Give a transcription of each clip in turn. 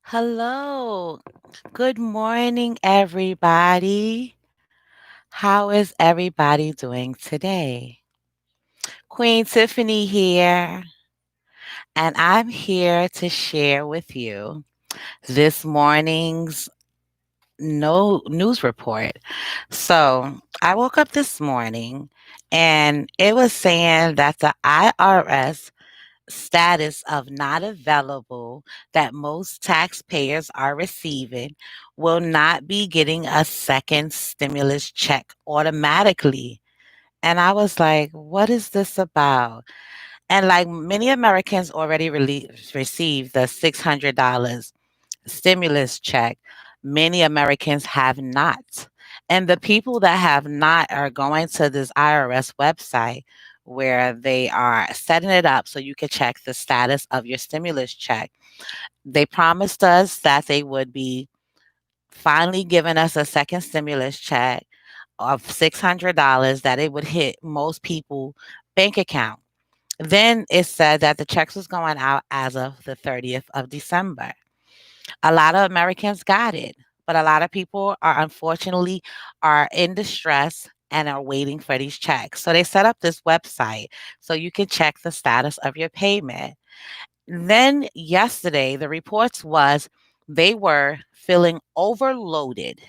Hello. Good morning, everybody. How is everybody doing today? Queen Tiffany here, and I'm here to share with you this morning's no news report. So, I woke up this morning and it was saying that the IRS status of not available that most taxpayers are receiving will not be getting a second stimulus check automatically. And I was like, what is this about? And like many Americans already received the $600 stimulus check, many Americans have not. And the people that have not are going to this IRS website where they are setting it up so you can check the status of your stimulus check. They promised us that they would be finally giving us a second stimulus check of $600 that it would hit most people bank account. Then it said that the checks was going out as of the 30th of December. A lot of Americans got it, but a lot of people are unfortunately are in distress and are waiting for these checks. So they set up this website so you can check the status of your payment. Then yesterday the reports was they were feeling overloaded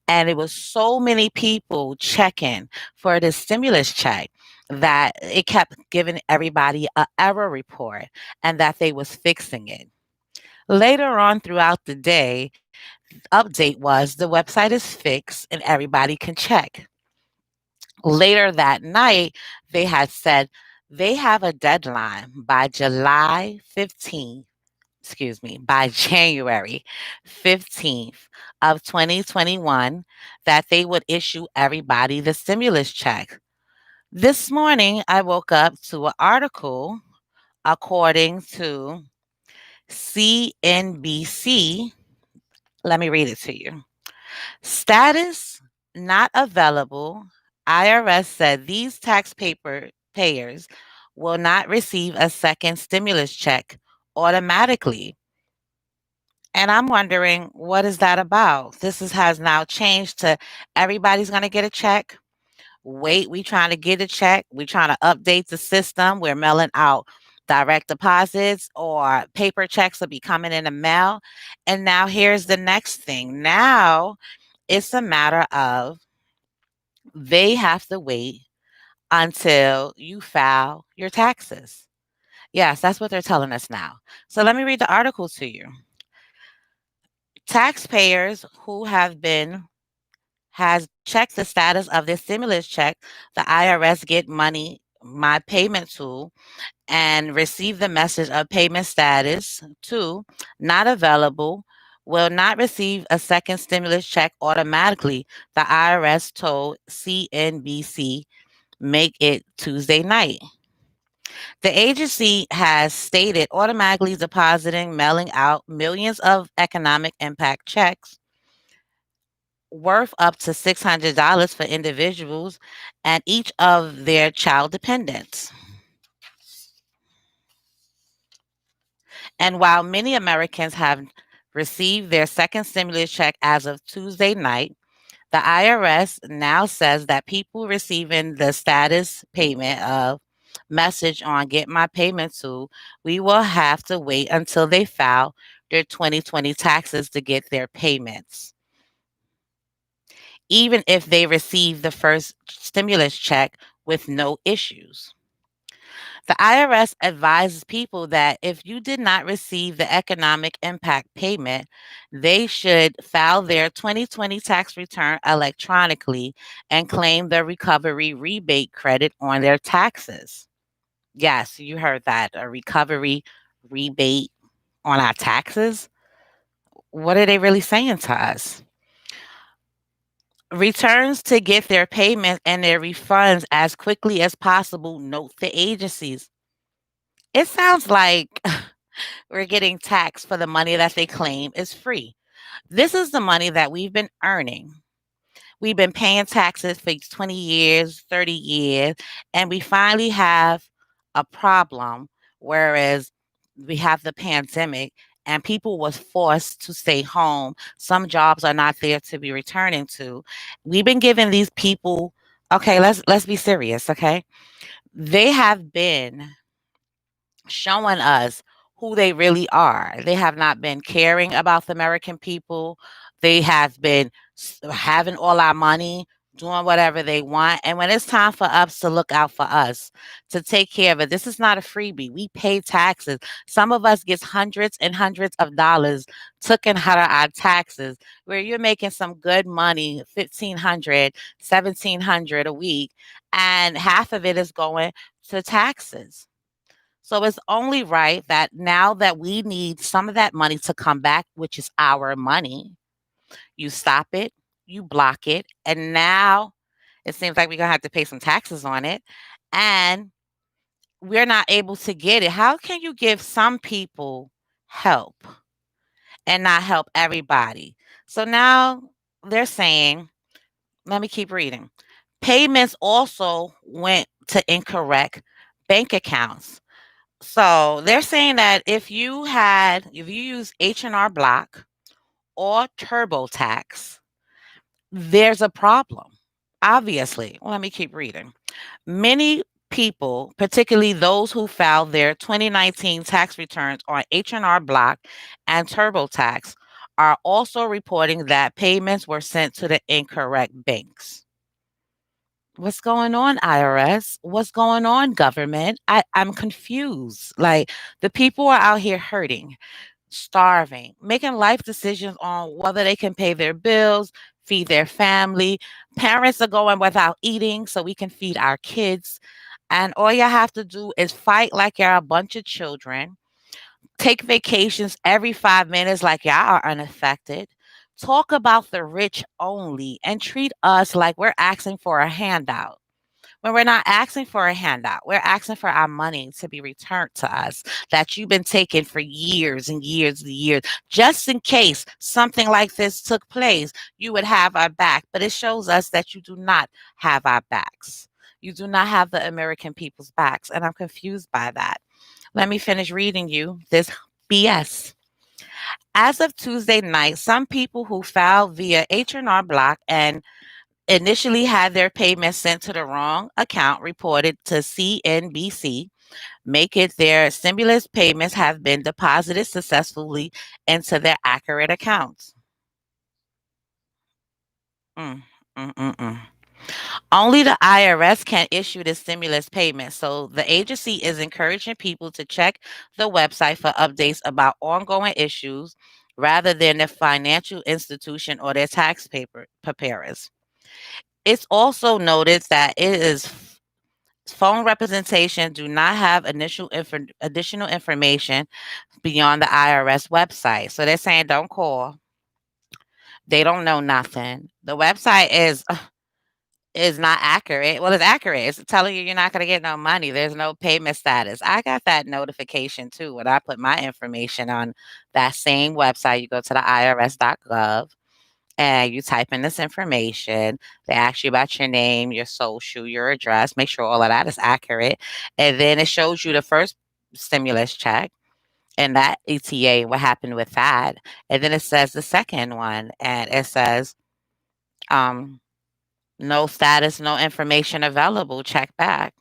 and it was so many people checking for the stimulus check that it kept giving everybody a error report and that they was fixing it. Later on throughout the day, update was the website is fixed and everybody can check. Later that night, they had said they have a deadline by July 15th, excuse me, by January 15th of 2021 that they would issue everybody the stimulus check. This morning, I woke up to an article according to CNBC. Let me read it to you. Status not available. IRS said these payers will not receive a second stimulus check automatically. And I'm wondering, what is that about? Has now changed to everybody's going to get a check. Wait, we trying to get a check. We trying to update the system. We're mailing out direct deposits or paper checks will be coming in the mail. And now here's the next thing. Now it's a matter of they have to wait until you file your taxes. Yes, that's what they're telling us now. So let me read the article to you. Taxpayers who have been has checked the status of their stimulus check, the IRS Get Money My Payment tool, and receive the message of payment status two, not available, will not receive a second stimulus check automatically, the IRS told CNBC make it Tuesday night. The agency has stated automatically depositing, mailing out millions of economic impact checks worth up to $600 for individuals and each of their child dependents. And while many Americans have received their second stimulus check as of Tuesday night, the IRS now says that people receiving the status payment of message on Get My Payment tool, we will have to wait until they file their 2020 taxes to get their payments, even if they receive the first stimulus check with no issues. The IRS advises people that if you did not receive the economic impact payment, they should file their 2020 tax return electronically and claim the recovery rebate credit on their taxes. Yes, you heard that, a recovery rebate on our taxes. What are they really saying to us? Returns to get their payments and their refunds as quickly as possible, note the agencies. It sounds like we're getting taxed for the money that they claim is free. This is the money that we've been earning. We've been paying taxes for 20 years, 30 years, and we finally have a problem. Whereas we have the pandemic and people was forced to stay home. Some jobs are not there to be returning to. We've been giving these people, okay, let's be serious, okay? They have been showing us who they really are. They have not been caring about the American people. They have been having all our money, doing whatever they want. And when it's time for us to look out for us, to take care of it, this is not a freebie. We pay taxes. Some of us gets hundreds and hundreds of dollars taken out of our taxes, where you're making some good money, 1,500, 1,700 a week, and half of it is going to taxes. So it's only right that now that we need some of that money to come back, which is our money, you stop it, you block it, and now it seems like we're gonna have to pay some taxes on it, and we're not able to get it. How can you give some people help and not help everybody? So now they're saying, let me keep reading. Payments also went to incorrect bank accounts. So they're saying that if you use H&R Block or TurboTax, there's a problem. Obviously, let me keep reading. Many people, particularly those who filed their 2019 tax returns on H&R Block and TurboTax, are also reporting that payments were sent to the incorrect banks. What's going on, IRS? What's going on, government? I'm confused. Like, the people are out here hurting, starving, making life decisions on whether they can pay their bills, feed their family. Parents are going without eating so we can feed our kids. And all you have to do is fight like you're a bunch of children, take vacations every 5 minutes like y'all are unaffected. Talk about the rich only and treat us like we're asking for a handout, when we're not asking for a handout. We're asking for our money to be returned to us that you've been taking for years and years and years. Just in case something like this took place, you would have our back. But it shows us that you do not have our backs. You do not have the American people's backs. And I'm confused by that. Let me finish reading you this BS. As of Tuesday night, some people who filed via H&R Block and initially had their payment sent to the wrong account reported to CNBC, make it their stimulus payments have been deposited successfully into their accurate accounts. Mm, mm, mm, mm. Only the IRS can issue the stimulus payment, so the agency is encouraging people to check the website for updates about ongoing issues rather than the financial institution or their tax paper preparers. It's also noted that it is phone representation do not have additional information beyond the IRS website. So they're saying don't call. They don't know nothing. The website is not accurate. Well, it's accurate. It's telling you you're not going to get no money. There's no payment status. I got that notification too when I put my information on that same website. You go to the irs.gov and you type in this information. They ask you about your name, your social, your address. Make sure all of that is accurate. And then it shows you the first stimulus check and that ETA, what happened with that. And then it says the second one, and it says, um, no status, no information available, check back.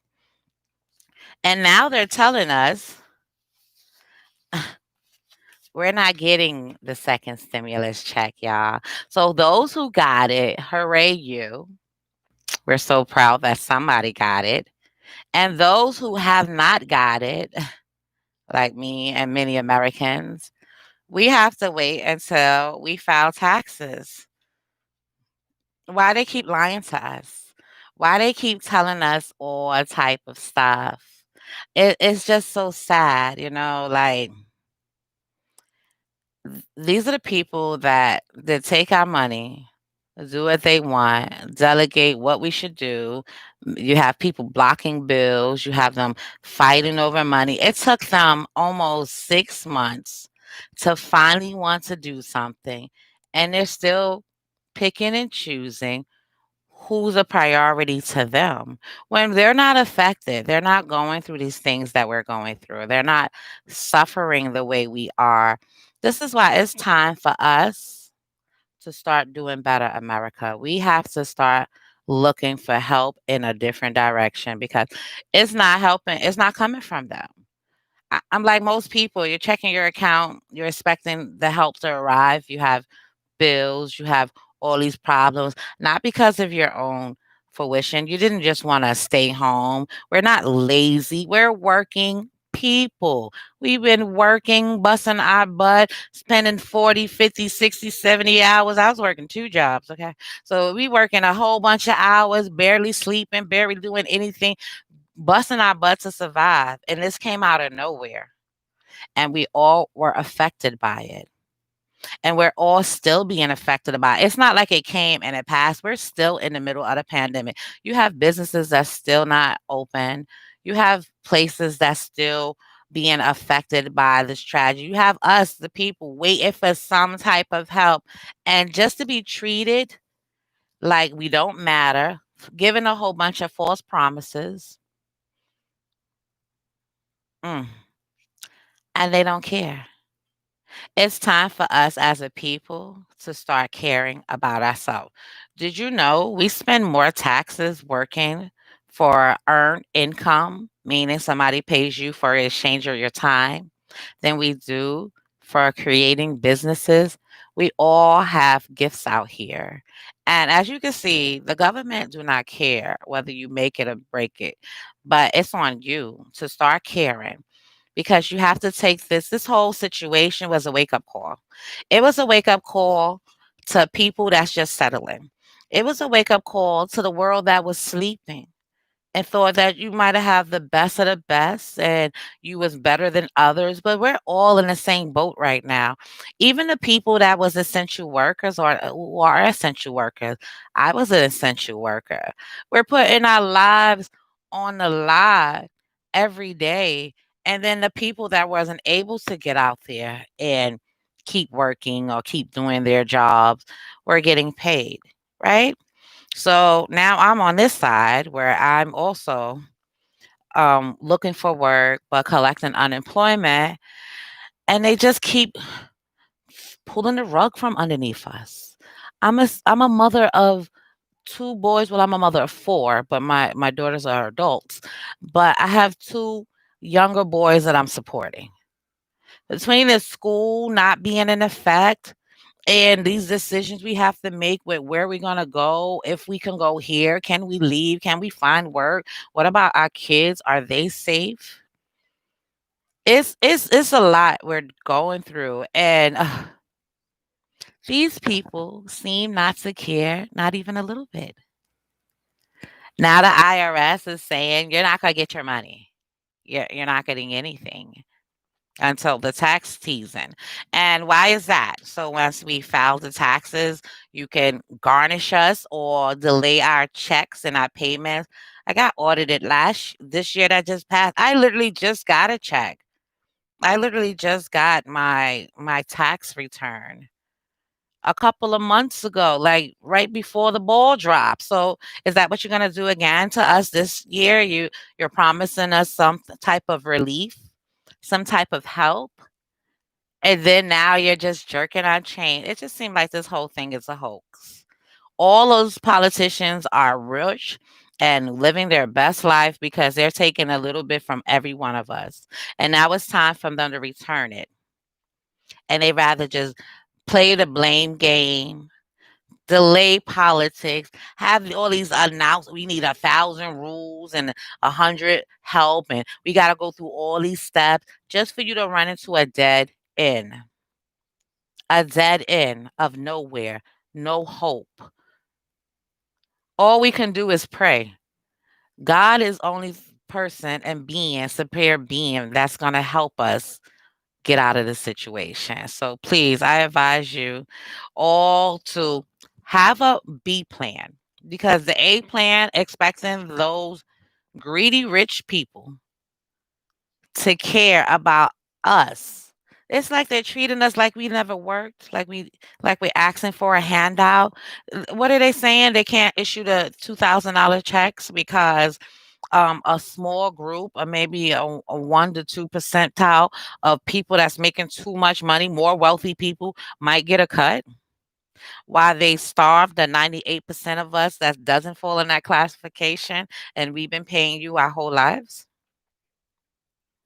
And now they're telling us we're not getting the second stimulus check, y'all. So those who got it, hooray you. We're so proud that somebody got it. And those who have not got it, like me and many Americans, we have to wait until we file taxes. Why they keep lying to us? Why they keep telling us all type of stuff? It's just so sad, like these are the people that take our money, do what they want, delegate what we should do. You have people blocking bills, you have them fighting over money. It took them almost 6 months to finally want to do something, and they're still picking and choosing who's a priority to them when they're not affected. They're not going through these things that we're going through. They're not suffering the way we are. This is why it's time for us to start doing better, America. We have to start looking for help in a different direction because it's not helping, it's not coming from them. I'm like most people, you're checking your account, you're expecting the help to arrive. You have bills, you have all these problems, not because of your own fruition. You didn't just want to stay home. We're not lazy, we're working people. We've been working, busting our butt, spending 40, 50, 60, 70 hours. I was working two jobs, okay? So we working a whole bunch of hours, barely sleeping, barely doing anything, busting our butt to survive. And this came out of nowhere. And we all were affected by it, and we're all still being affected by it. It's not like it came and it passed. We're still in the middle of the pandemic. You have businesses that's still not open. You have places that's still being affected by this tragedy. You have us, the people, waiting for some type of help. And just to be treated like we don't matter, given a whole bunch of false promises, mm, and they don't care. It's time for us as a people to start caring about ourselves. Did you know we spend more taxes working for earned income, meaning somebody pays you for the exchange of your time, than we do for creating businesses? We all have gifts out here. And as you can see, the government do not care whether you make it or break it, but it's on you to start caring, because you have to take this whole situation was a wake-up call. It was a wake-up call to people that's just settling. It was a wake-up call to the world that was sleeping and thought that you might have the best of the best and you was better than others, but we're all in the same boat right now. Even the people that was essential workers, or who are essential workers, I was an essential worker. We're putting our lives on the line every day, and then the people that wasn't able to get out there and keep working or keep doing their jobs were getting paid, right? So now I'm on this side where I'm also looking for work but collecting unemployment, and they just keep pulling the rug from underneath us. I'm a mother of two boys. Well, I'm a mother of four, but my daughters are adults. But I have two younger boys that I'm supporting. Between the school not being in effect and these decisions we have to make with where we're gonna go, if we can go here, can we leave, can we find work, what about our kids, are they safe? It's a lot we're going through, and these people seem not to care, not even a little bit. Now the IRS is saying you're not gonna get your money, you're not getting anything until the tax season. And why is that? So once we file the taxes, you can garnish us or delay our checks and our payments. I got audited this year that just passed. I literally just got a check. I literally just got my tax return a couple of months ago, like right before the ball dropped. So is that what you're gonna do again to us this year? You're promising us some type of relief, some type of help, and then now you're just jerking our chain. It just seemed like this whole thing is a hoax. All those politicians are rich and living their best life because they're taking a little bit from every one of us. And now it's time for them to return it. And they rather just play the blame game, delay politics, have all these announced we need 1,000 rules and 100 help, and we got to go through all these steps just for you to run into end, a dead end of nowhere, no hope. All we can do is pray. God is only person and being, superior being that's going to help us get out of the situation. So please, I advise you all to have a B plan, because the A plan expecting those greedy rich people to care about us. It's like they're treating us like we never worked, like we're asking for a handout. What are they saying? They can't issue the $2,000 checks because a small group, or maybe a 1 to 2 percentile of people that's making too much money, more wealthy people might get a cut, while they starve the 98% of us that doesn't fall in that classification, and we've been paying you our whole lives.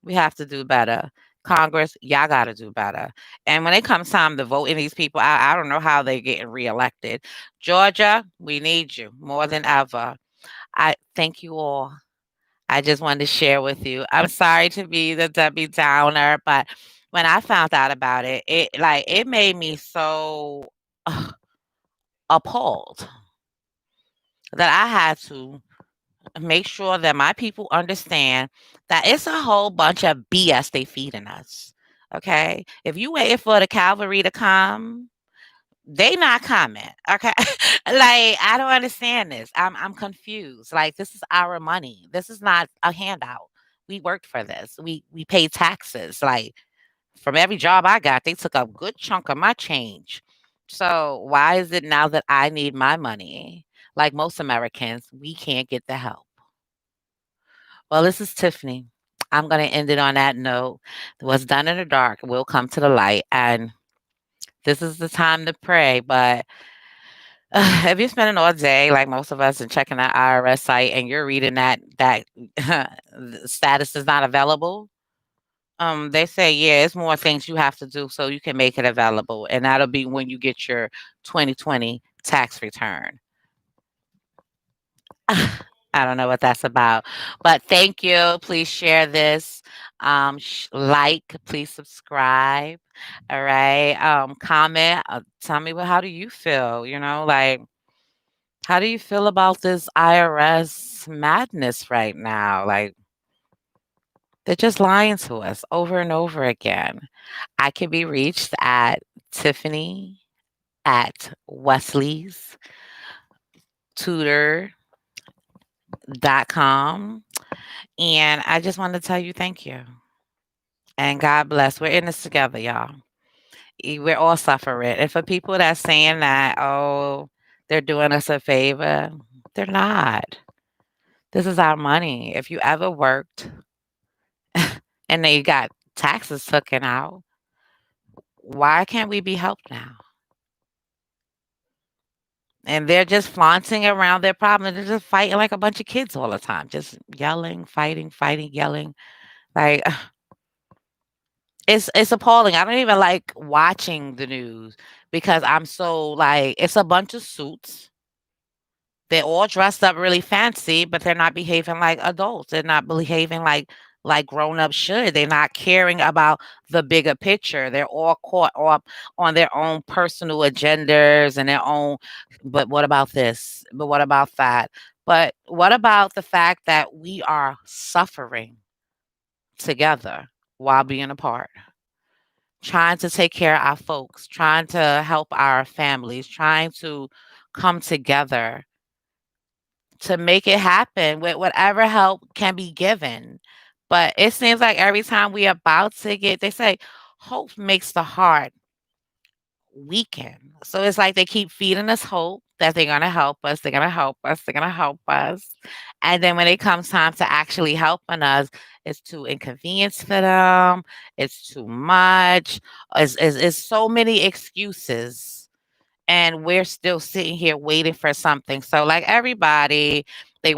We have to do better. Congress, y'all got to do better. And when it comes time to voting these people out, I don't know how they getting reelected. Georgia, we need you more than ever. I thank you all. I just wanted to share with you. I'm sorry to be the Debbie Downer, but when I found out about it, it made me so appalled that I had to make sure that my people understand that it's a whole bunch of BS they feeding us. Okay, if you waiting for the cavalry to come, they not coming. Okay, like I don't understand this. I'm confused. Like this is our money. This is not a handout. We worked for this. We pay taxes. Like from every job I got, they took a good chunk of my change. So why is it now that I need my money? Like most Americans, we can't get the help. Well, this is Tiffany. I'm going to end it on that note. What's done in the dark will come to the light. And this is the time to pray. But if you're spending all day, like most of us, and checking that IRS site, and you're reading that the status is not available, they say, yeah, it's more things you have to do so you can make it available. And that'll be when you get your 2020 tax return. I don't know what that's about, but thank you. Please share this. Like, please subscribe. All right. Comment. Tell me how do you feel? Like how do you feel about this IRS madness right now? Like they're just lying to us over and over again. I can be reached at Tiffany at Wesley's tutor.com. And I just want to tell you thank you. And God bless. We're in this together, y'all. We're all suffering. And for people that's saying that, oh, they're doing us a favor, they're not. This is our money. If you ever worked and they got taxes taken out, why can't we be helped now? And they're just flaunting around their problem. They're just fighting like a bunch of kids all the time, just yelling, fighting, yelling. Like it's appalling. I don't even like watching the news because I'm so like it's a bunch of suits. They're all dressed up really fancy, but they're not behaving like adults. They're not behaving like grown-ups should. They're not caring about the bigger picture. They're all caught up on their own personal agendas and their own, but what about this? But what about that? But what about the fact that we are suffering together while being apart? Trying to take care of our folks, trying to help our families, trying to come together to make it happen with whatever help can be given. But it seems like every time we about to get, they say, hope makes the heart weaken. So it's like they keep feeding us hope that they're gonna help us, they're gonna help us, they're gonna help us. And then when it comes time to actually helping us, it's too inconvenience for them, it's too much, it's so many excuses. And we're still sitting here waiting for something. So like everybody, they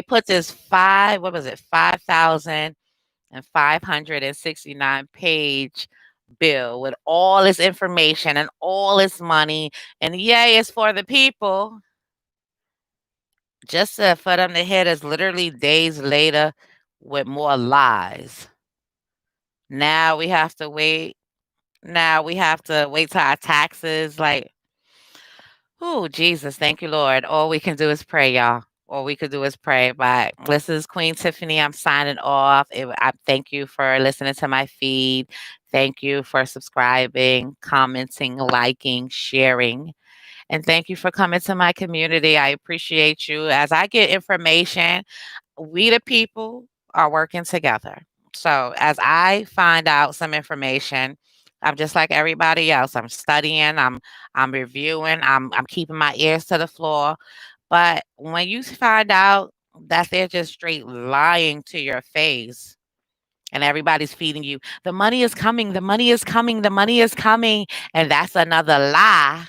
put this what was it, 5,569 page bill with all this information and all this money. And yay, it's for the people. Just for them to hit us literally days later with more lies. Now we have to wait. Now we have to wait till our taxes. Like, oh, Jesus, thank you, Lord. All we can do is pray, y'all. All we could do is pray. But this is Queen Tiffany. I'm signing off. I thank you for listening to my feed. Thank you for subscribing, commenting, liking, sharing. And thank you for coming to my community. I appreciate you. As I get information, we the people are working together. So as I find out some information, I'm just like everybody else. I'm studying, I'm reviewing, I'm keeping my ears to the floor. But when you find out that they're just straight lying to your face. And everybody's feeding you, the money is coming, the money is coming, the money is coming. And that's another lie.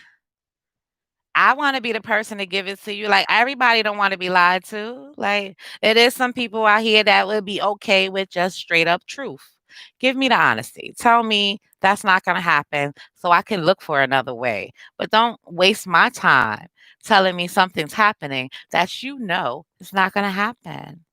I want to be the person to give it to you. Like, everybody don't want to be lied to. Like, it is some people out here that would be okay with just straight up truth. Give me the honesty. Tell me that's not going to happen so I can look for another way. But don't waste my time telling me something's happening that you know is not going to happen.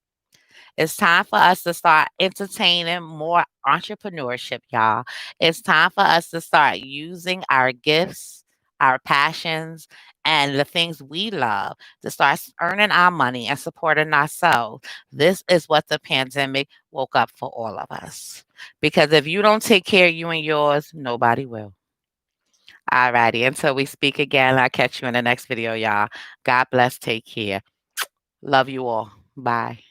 It's time for us to start entertaining more entrepreneurship, y'all. It's time for us to start using our gifts, our passions, and the things we love to start earning our money and supporting ourselves. This is what the pandemic woke up for all of us. Because if you don't take care of you and yours, nobody will. All righty. Until we speak again, I'll catch you in the next video, y'all. God bless. Take care. Love you all. Bye.